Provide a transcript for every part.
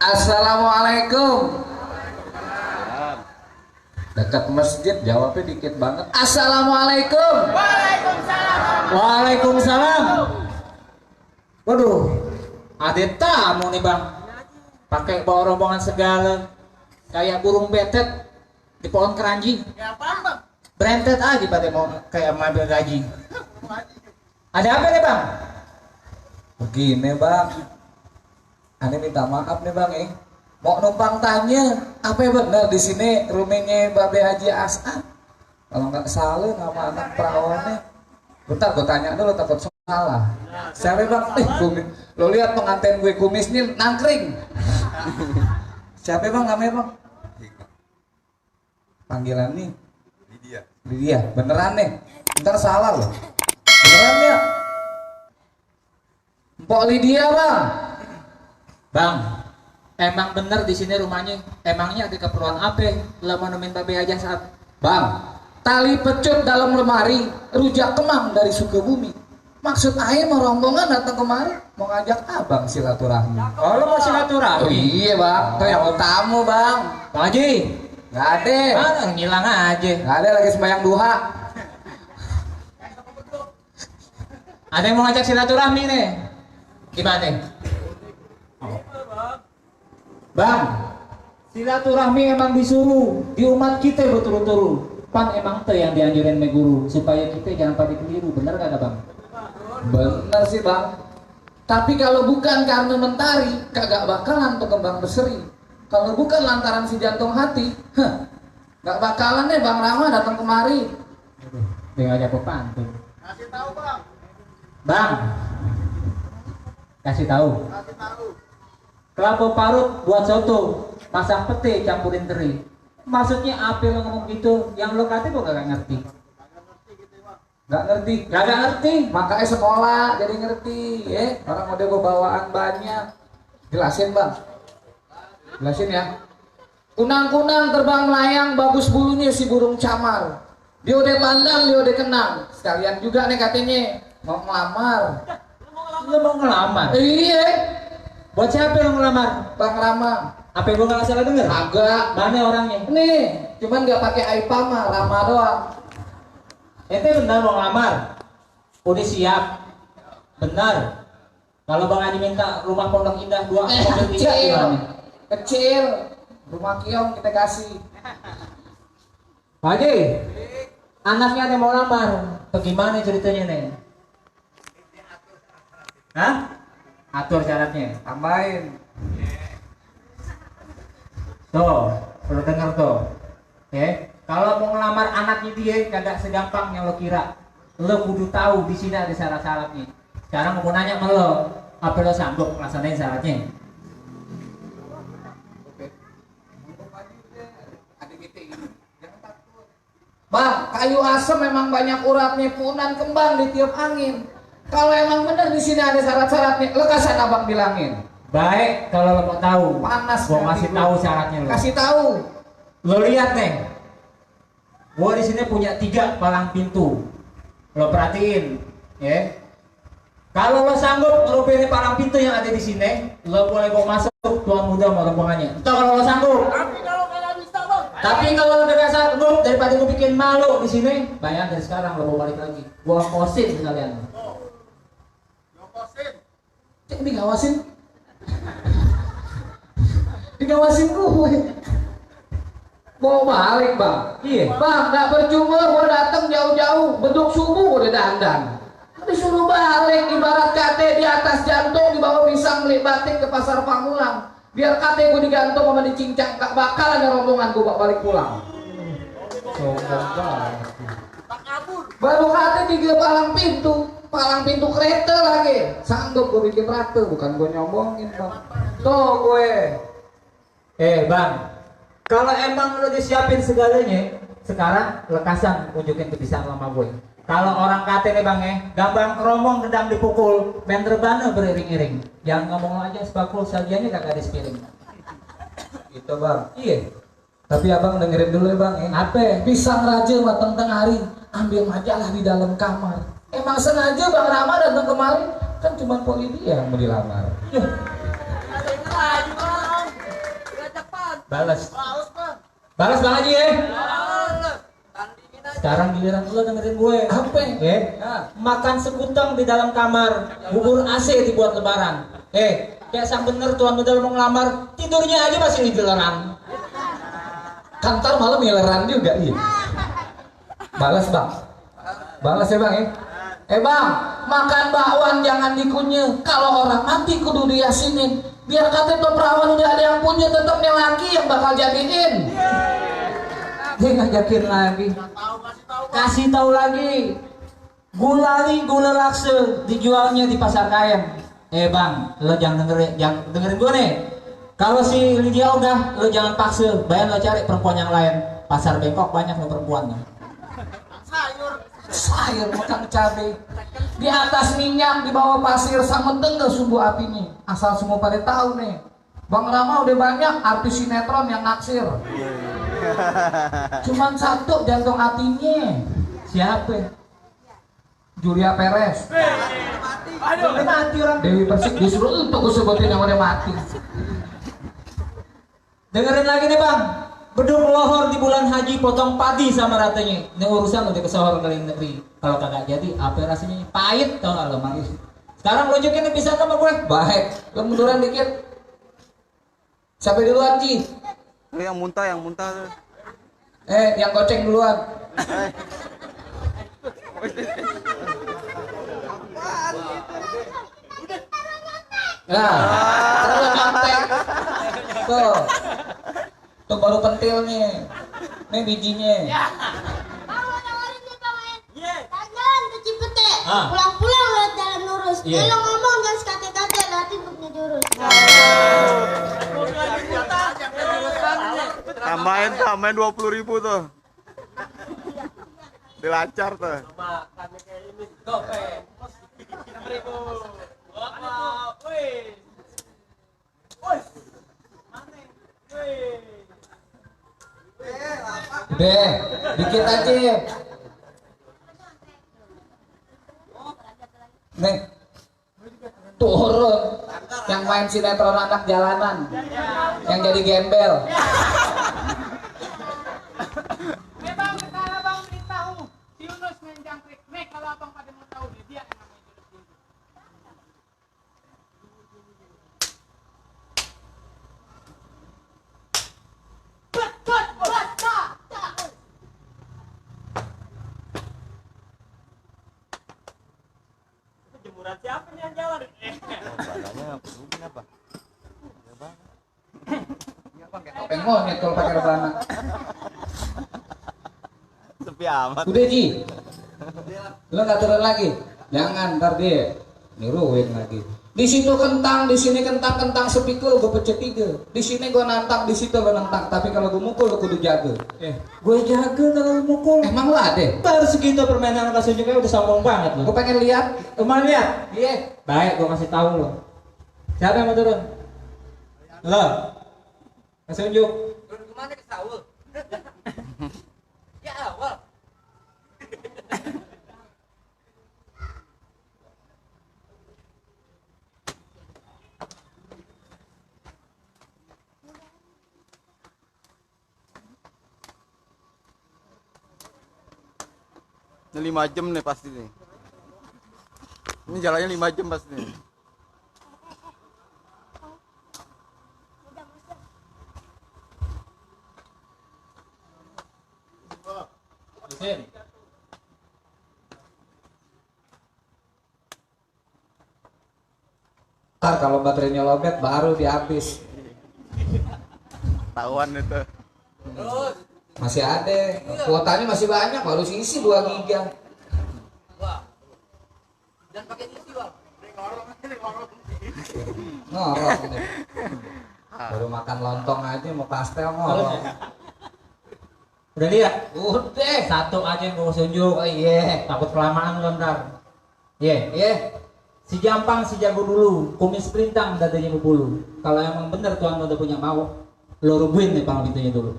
Assalamualaikum. Dekat masjid jawabnya dikit banget. Assalamualaikum. Waalaikumsalam. Waalaikumsalam. Waduh, ada tamu nih bang. Pakai bawa rombongan segala, kayak burung betet di pohon keranji. Ya apa bang? Berentet aja pada mau kayak mengambil gaji. Ada apa nih bang? Begini bang, aneh minta maaf nih bang, mau numpang tanya, apa benar di sini rumahnya Babe Haji As'ad? Kalau nggak salah nama anak perawannya. Bentar gue tanya dulu takut salah. Siapa bang? Lo lihat pengantin gue kumisnya nangkring. Siapa bang namanya bang? Panggilan nih? Lydia, beneran nih? Ntar salah loh. Beneran ya? Mpok Lydia bang. Bang, emang bener di sini rumahnya? Emangnya ada keperluan apa? Lah mau nemuin Babe aja saat. Bang, tali pecut dalam lemari, rujak kemang dari Sukabumi. Maksud Aing mau rombongan datang kemari, mau ngajak abang silaturahmi. Oh, lo mau silaturahmi? Oh iya bang, tuh yang mau tamu bang. Bang Haji, Nggak ada. mana ngilang aja? Nggak ada lagi sembahyang duha. Ada yang mau ngajak silaturahmi nih? Gimana? Bang, silaturahmi emang disuruh di umat kita betul-betul. Pan emang teh yang dianjurin me guru supaya kita jangan pada keliru, bener kagak bang? Bener sih bang. Tapi kalau bukan karena mentari, kagak bakalan tuh kembang berseri. Kalau bukan lantaran si jantung hati, nggak bakalan nih Bang Rama datang kemari. Tinggal aja pantun. Kasih tahu bang. Bang, kasih tahu. Kasih tahu. Kelapa parut buat soto, masak pete campurin teri. Maksudnya apa lo ngomong gitu? Yang lo kata gue gak ngerti. Nggak ngerti. Gak ngerti. Makanya sekolah jadi ngerti, ya. Orang udah bawaan banyak. Jelasin bang. Jelasin ya. Kunang-kunang terbang melayang, bagus bulunya si burung camar. Dia udah pandang, dia udah kenang. Sekalian juga nih katanya mau ngelamar. Lo mau ngelamar? Iya, Buat siapa lo ngelamar? Bang Rama. Apa gue gak salah denger? Agak. Mana orangnya? Nih, cuman nggak pakai Aipa mah, Rama doang. Ente benar mau ngelamar? Udah siap? Benar. Kalau Bang Haji minta rumah Pondok Indah 2 mobil 3 Kecil, gimana? kecil. Rumah kiong kita kasih. Pak Haji, anaknya ada yang mau lamar. Bagaimana ceritanya nih? Hah? Atur syaratnya. Tambahin. Tuh, perlu denger tuh. Kalau mau ngelamar anaknya dia kagak segampang yang lo kira. Lo kudu tahu di sini ada syarat-syaratnya. Sekarang mau nanya sama lo, apa lo sanggup melaksanain syaratnya? Bang, kayu asem memang banyak uratnya, punan kembang di tiup angin. Kalau emang bener di sini ada syarat-syaratnya, lekasan abang bilangin. Baik, kalau lo mau tahu, Panas gua nanti kasih gua. tahu syaratnya lo. Kasih tahu. Lo lihat nih, gua di sini punya 3 palang pintu. Lo perhatiin, ya. Kalau lo sanggup ngerupiin palang pintu yang ada di sini, lo boleh bawa masuk tuan muda sama rombongannya. Entah kalau lo sanggup. Tapi kalau kalian bisa bang. Tapi kalau lo gak sanggup, daripada gue bikin malu di sini, bayang dari sekarang lo bawa balik lagi. Gua kosin sekalian. Yokosin. Cek digawasin. Digawasin gue. Bawa balik bang. Iya. Bang, gak percuma gue datang jauh-jauh, beduk subuh gue udah dandan. Disuruh balik, ibarat kate di atas jantung, di bawah pisang beli batik ke pasar Pamulang. Biar kate gue digantung sama dicincang, gak bakal ada rombongan gue balik pulang. Sombong banget. Tak kabur. Baru kate 3 palang pintu kereta lagi. Sanggup gue bikin rata, bukan gue nyombongin bang. Tuh gue. Bang, kalau emang lo disiapin segalanya, sekarang lekasan unjukin kebiasaan lama gue. Kalau orang kate nih bang gampang romong gedang dipukul, main rebana beriring-iring. Jangan ngomong aja sebakul sajiannya kagak ada sepiring. Gitu bang. Iya. Tapi abang dengerin dulu ya bang ya. Apa? Pisang raja matang tengah hari, ambil majalah di dalam kamar. Emang sengaja Bang Rama datang kemari? Kan cuma Poli dia yang mau dilamar. Ada yang lagi bang. Balas. Balas bang. Balas Bang Haji ya. Balas. Tandingin aja. Sekarang giliran lu dengerin gue. Apa? Ya. Makan sekutang di dalam kamar, bubur AC dibuat lebaran. Kayak sang bener tuan udah mau ngelamar, tidurnya aja masih di jeleran. Kantor malam mileran juga iya. Balas bang. Balas ya bang ya. Bang, makan bakwan jangan dikunyah. Kalau orang mati kudu diyasinin. Biar kata tuh perawan udah ada yang punya, tetap nih laki yang bakal jadiin. Dia ngajakin lagi. Tahu kasih tahu bang. Kasih tahu lagi. Gulali gula lakse dijualnya di pasar Kayen. Bang, lo jangan dengerin gue nih. Kalau si Lydia udah, lo jangan paksa. Bayar lo cari perempuan yang lain. Pasar Bengkok banyak lo perempuannya. Sayur. Sayur makan cabai. Di atas minyak, di bawah pasir, sama tengah sumbu apinya. Asal semua pada tahu nih. Bang Rama udah banyak artis sinetron yang naksir. Cuman satu jantung hatinya. Siapa? Julia Perez. Aduh. Udah mati orang. Dewi Persik disuruh untuk gue sebutin yang udah mati. Dengerin lagi nih bang. Beduk lohor di bulan haji potong padi sama ratanya. Ini urusan udah kesohor kali negeri. Kalau kagak jadi apa rasanya? Pahit tau gak lo manis. Sekarang lonjokin bisa sama gue. Baik, lo munduran dikit. Sampai duluan Ji. Yang muntah tuh. Yang goceng duluan. Nah, terus nyontek. Tuh. Tuh baru pentilnya. Nih bijinya. Bang, mau nawarin nih Bang En. Jalan ke Cipete. Ah. Pulang-pulang lihat jalan lurus. Iya. Kalau ngomong jangan sekate-kate, liatin buknya jurus. Tambahin 20.000 tuh. Dilancar tuh. Udah, dikit aja. Nih, turun. Yang main sinetron anak jalanan, yang jadi gembel. Bang, sekarang abang beritahu si Yunus main jangkrik. Nih kalau abang pada mau tahu dia yang namanya Yunus Tinggi. Jemuran siapa nih yang jalan? Badannya mungkin apa? Topeng monyet kalau pakai rebana. Sepi amat. Udah Ji, lo nggak turun lagi. Jangan, ntar dia niruin lagi. Di situ kentang, di sini kentang sepikul gue pecet 3. Di sini gue nantang, di situ lo nantang. Tapi kalau gue mukul lo kudu jaga. Gue jaga kalau mukul. Emang lo ada? Baru segitu permainan kasih juga udah sombong banget lo. Gue pengen lihat. Mau lihat? Iya. Baik, gue kasih tahu lo. Siapa yang mau turun? Lo. Kasih unjuk. Turun kemana ke Saul? Ya awal. Ini 5 jam nih pasti nih. Ini jalannya 5 jam pasti nih. Mesin. Ntar kalau baterainya lobet baru dihabis. Tahuan itu. Terus. Masih ada. Kuotanya masih banyak, baru isi 2 giga. Wah. Jangan pakai isi bang. Ngorok nih. Baru makan lontong aja mau pastel ngorok. Udah lihat? Udah. Satu aja yang gue kasih unjuk. Oh iya. Takut kelamaan lo ntar. Iya. Si Jampang si jago dulu, kumis perintang dadanya berbulu. Kalau emang bener tuan lo udah punya mau, lo rubuhin nih pang pintunya dulu.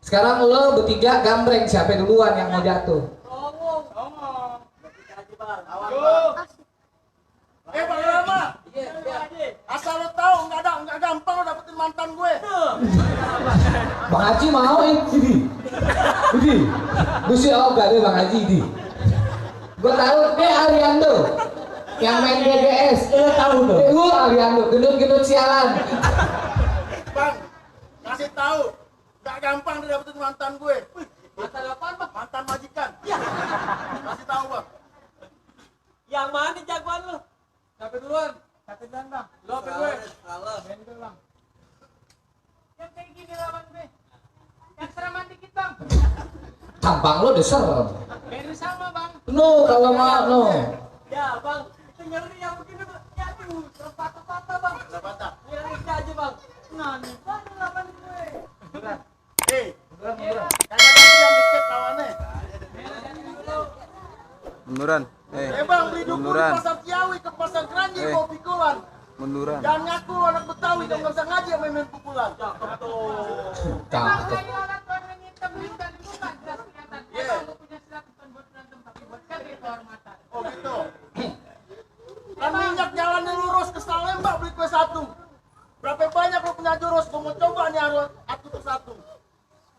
Sekarang lo bertiga gambreng siapa duluan yang mau jatuh. Bang Rama. Asal lo tahu nggak gampang lo dapetin mantan gue. Bang Haji mau ini. Gusi gak deh Bang Haji ini. Gue tahu Ariando yang main GGS. Tahu tuh. Ariando gendut sialan. Bang, kasih tahu nggak gampang dia dapetin mantan gue. Mantan apaan, Bang? Mantan majikan. Kasih tahu bang. Yang mana jagoan lu? Siapa duluan? Bang. Lo apa gue? Main dulu, Bang. Yang kayak gini lawan gue. Yang sereman dikit, Bang. Tampang lo deser. Beri sama, Bang. No, kalau mau no. Ya, Bang. Itu ngeri yang begini, Bang. Ya, tuh. Patah-patah, Bang. Patah. Ngeri aja, Bang. Ngani, Bang, lawan gue. Kagak ada yang dikit lawannya. Munduran. Bang, beli duku di Munduran. pasar Ciawi ke pasar Keranji mau pikulan. Munduran. Jangan ngaku lo anak Betawi dong, nggak usah ngaji sama main pukulan. Bang, Cakep. kayu alat warna hitam hitam di muka jelas kelihatan. Bang, lu punya silat bukan buat berantem, tapi buat jaga kehormatan. Oh gitu. Kan minyak jalannya lurus ke Salemba beli kue satu. Berapa banyak lo punya jurus? Gue mau coba nih harus satu per satu.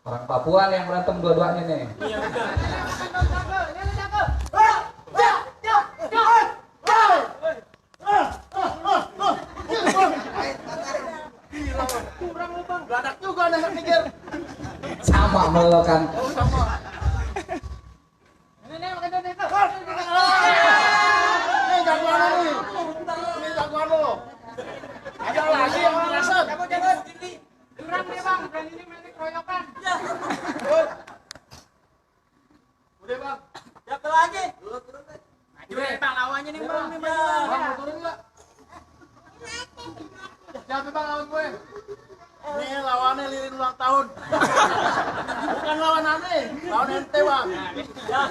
Orang Papua nih yang berantem dua-duanya nih. Geladak juga nih pikir. Sama melokan. Sama. Ini makan dulu. Ini jagoan lo nih. Ini jagoan lo. Ada lagi yang ngerasain. Curang nih, Bang. Dan ini main keroyokan. Udah bang. Siapa lagi? Gue, Bang, lawannya nih, Bang. Bang mau turun nggak? Siapa, Bang, lawan gue? Ini lawannya lilin ulang tahun. Bukan lawan aneh, lawan ente bang. Ya.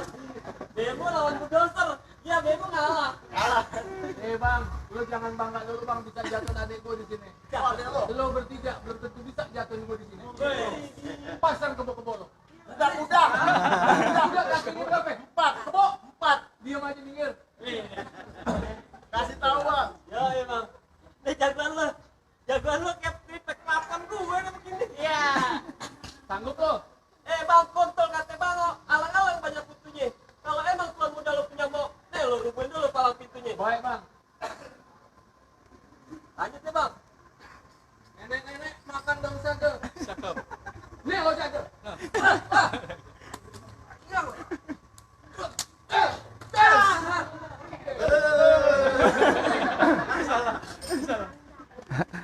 Bemo lawan bulldozer. Ya, Bemo kalah. Kalah. Bang, lu jangan bangga dulu, Bang, bisa jatuh adek gue di sini. Oh, dia lo. Lu bertiga belum tentu bisa jatuhin gue di sini. Pasang kebo-kebo lo. Udah. Udah kaki ini berapa? 4. Kebo 4. Diam aja minggir. Kasih tahu bang. Ya, Bang. Nih jagoan lu. Jagoan lu kayak tripek papan gue nih begini. Iya. Sanggup lo? Bang, kontol kata Bang, alang-alang banyak pintunya. Kalau emang tuan muda lu punya mau, lo rubuhin dulu palang pintunya. Baik, Bang. Lanjut ya, Bang. Nenek-nenek makan dong saja. Cakep. Nih lo jago.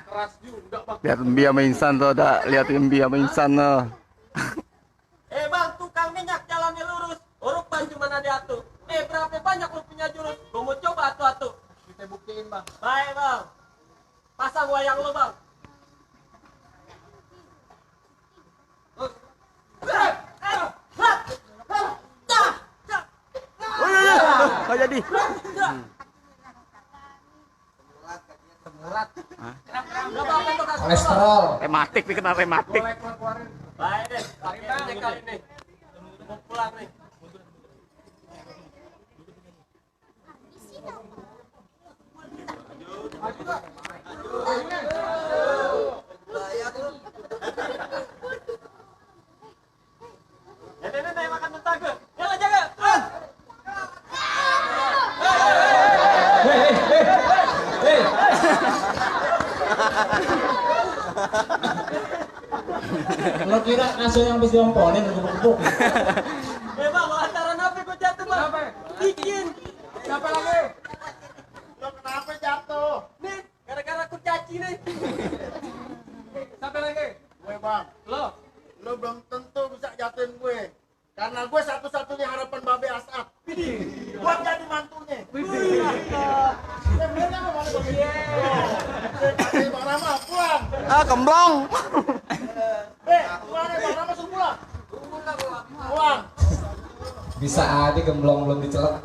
Keras juga, Bang. Lihat Mbi sama Insan tuh, lihat Mbi sama Insan tuh. Bang, tukang minyak jalannya lurus. Rupan cuma ada atu. Berapa banyak lu punya jurus? Gua mau coba atu-atu. Kita buktiin, Bang. Baik, Bang. Pasang wayang lu, Bang. Oh iya. Nggak jadi. Semurat. Kolesterol. Rematik nih, kena rematik. Boleh keluarin. Baik deh. Pakai minyak kali nih. Mau pulang nih. Maju, Kak. Nenek makan mentah ke. Jalan jaga. Lo kira naso yang bisa diomponin gebuk-gebuk? Bang, lantaran apa gua jatuh, Bang? Kenapa? Bikin. Siapa lagi? Lo kenapa jatuh? Nih, gara-gara kurcaci nih. Siapa lagi? Gue bang. Lo. Lo belum tentu bisa jatuhin gue. Karena gue satu-satunya harapan Babe Asap. Buat jadi mantunya. Bener apa mana Babe? Kasih Bang Rama pulang. Gemblong. Pulang ya Bang Rama suruh pulang. Pulang. Bisa aja gemblong belum dicelak.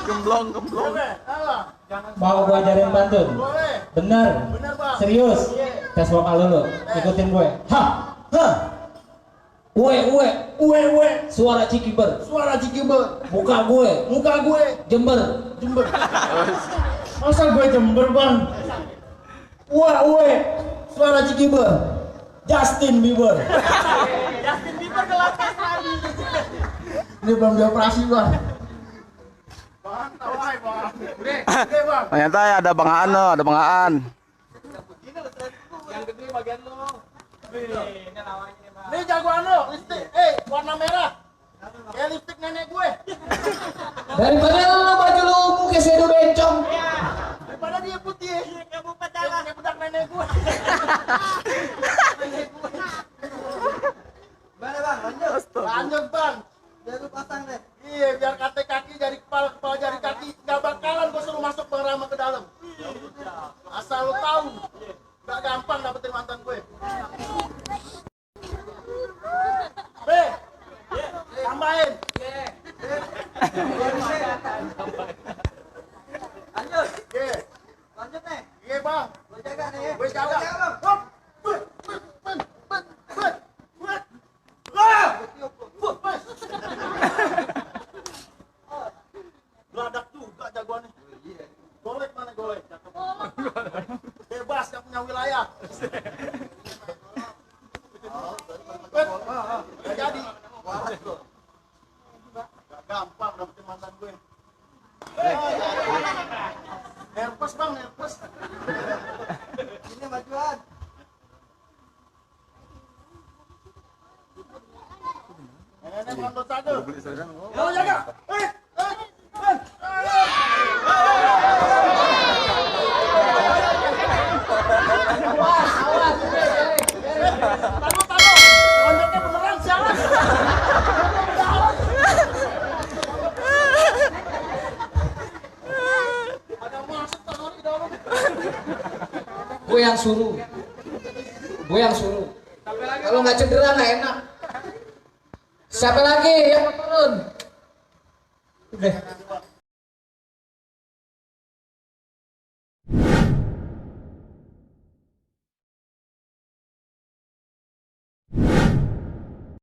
Gemblong. Boleh, alah. Mau gua ajarin pantun? Boleh. Bener? Bener bang. Serius? Iya. Tes vokal dulu. Ikutin gue. Ha. Ue. Suara Cikiber. Suara Cikiber. Muka gue. Muka gue. Jember. Jember. Masa gue Jember bang? Wah, suara Cikiber. Justin Bieber. Justin Bieber kelakar lagi. Ini belum dioperasi bang. Ternyata ya ada Bang Aan loh, ada Bang Aan. Yang gede bagian lo. Ini lawannya nih, Bang. Ini jagoan lo, lipstick, warna merah. Kayak lipstick nenek gue. Daripada lo baju lu ungu kayak sedo bencong. Daripada dia putih. Kayak buka Kayak jalan. kayak budak nenek gue. Mana bang, lanjut. Lanjut bang. Biar lu pasang deh. Iya, biar kaki jari kepala, kepala jari kaki nggak bakalan gue suruh masuk Bang Rama ke dalam. Asal lu tahu, nggak gampang dapetin mantan gue. B, tambahin. Lanjut. Iya, Lanjut nih. iya bang. Lu jaga nih. Gue jaga. bang. Hop. Ah! Geladak juga jagoannya. Golek mana golek? Bebas, gak punya wilayah. Gak jadi. Gak gampang dapetin mantan gue. Nervous bang, nervous. Ini majuan. Nenek bukan satu. Kalau jaga. Taruh. Konjoknya beneran sialan. Ada masuk taruh di dalam. Gue yang suruh. Kalau nggak cedera nggak enak. Siapa lagi yang mau turun? Udah.